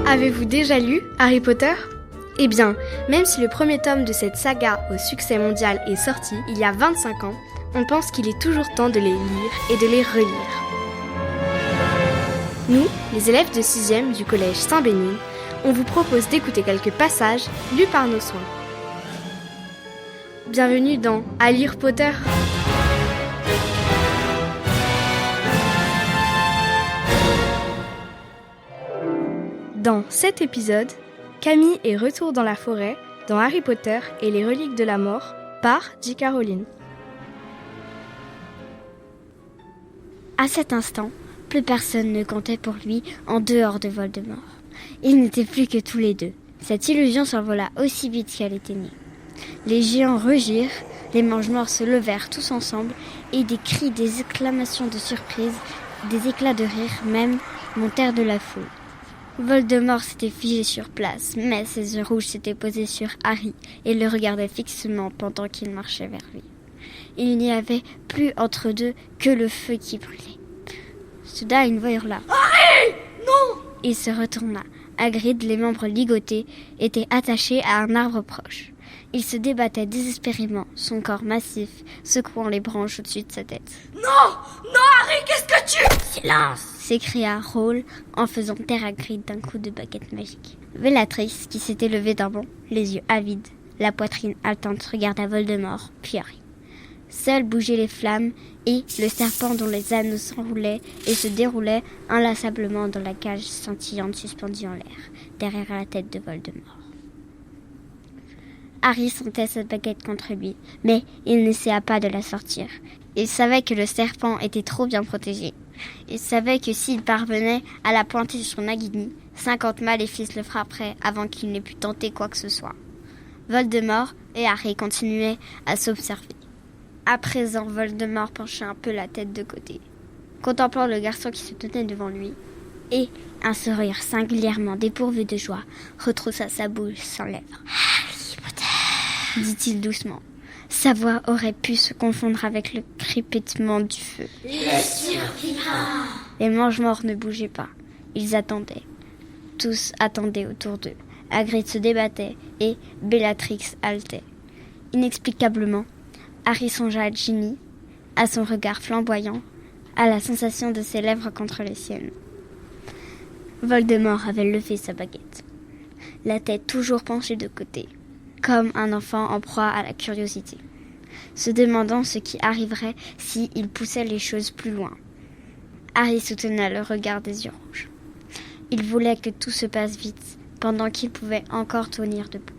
Avez-vous déjà lu Harry Potter ? Eh bien, même si le premier tome de cette saga au succès mondial est sorti il y a 25 ans, on pense qu'il est toujours temps de les lire et de les relire. Nous, les élèves de 6e du collège Saint-Bénigne, on vous propose d'écouter quelques passages lus par nos soins. Bienvenue dans À lire Potter. Dans cet épisode, Camille est retour dans la forêt dans Harry Potter et les reliques de la mort par J.K. Rowling. À cet instant, plus personne ne comptait pour lui en dehors de Voldemort. Ils n'étaient plus que tous les deux. Cette illusion s'envola aussi vite qu'elle était née. Les géants rugirent, les mange-morts se levèrent tous ensemble et des cris, des exclamations de surprise, des éclats de rire même montèrent de la foule. Voldemort s'était figé sur place, mais ses yeux rouges s'étaient posés sur Harry et le regardaient fixement pendant qu'il marchait vers lui. Il n'y avait plus entre deux que le feu qui brûlait. Soudain, une voix hurla « Harry, non !» Il se retourna. Hagrid, les membres ligotés, était attaché à un arbre proche. Il se débattait désespérément, son corps massif, secouant les branches au-dessus de sa tête. « Non, Harry, qu'est-ce que tu... » Silence !» s'écria Raoul en faisant taire Hagrid d'un coup de baguette magique. Bellatrix, qui s'était levée d'un bond, les yeux avides, la poitrine haletante, regarda Voldemort, puis Harry. Seuls bougeaient les flammes et le serpent dont les anneaux s'enroulaient et se déroulaient inlassablement dans la cage scintillante suspendue en l'air, derrière la tête de Voldemort. Harry sentait cette baguette contre lui, mais il n'essaya pas de la sortir. Il savait que le serpent était trop bien protégé. Il savait que s'il parvenait à la pointer sur Nagini, 50 maléfices le frapperaient avant qu'il n'ait pu tenter quoi que ce soit. Voldemort et Harry continuaient à s'observer. À présent, Voldemort penchait un peu la tête de côté, contemplant le garçon qui se tenait devant lui, et un sourire singulièrement dépourvu de joie retroussa sa bouche sans lèvres. « Harry Potter !» dit-il doucement. Sa voix aurait pu se confondre avec le crépitement du feu. « Il survivra !» Les mange-morts ne bougeaient pas. Ils attendaient. Tous attendaient autour d'eux. Hagrid se débattait et Bellatrix haletait. Inexplicablement, Harry songea à Ginny, à son regard flamboyant, à la sensation de ses lèvres contre les siennes. Voldemort avait levé sa baguette, la tête toujours penchée de côté, comme un enfant en proie à la curiosité, se demandant ce qui arriverait s'il poussait les choses plus loin. Harry soutenait le regard des yeux rouges. Il voulait que tout se passe vite, pendant qu'il pouvait encore tenir debout,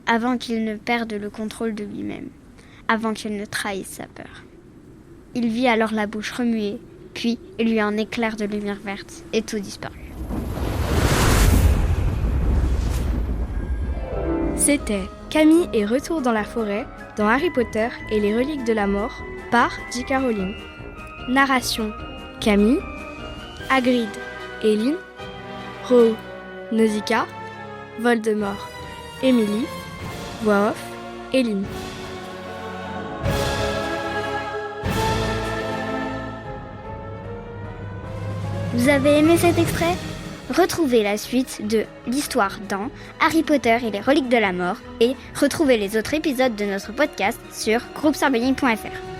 avant qu'il ne perde le contrôle de lui-même, avant qu'il ne trahisse sa peur. Il vit alors la bouche remuer, puis il y eut un éclair de lumière verte, et tout disparut. C'était Camille est retour dans la forêt dans Harry Potter et les reliques de la mort par J.K. Rowling. Narration Camille, Hagrid, Eileen, Ro, Nausicaa, Voldemort, Emily, voix off, Eileen. Vous avez aimé cet extrait ? Retrouvez la suite de l'histoire dans Harry Potter et les reliques de la mort et retrouvez les autres épisodes de notre podcast sur groupe-sarbelline.fr.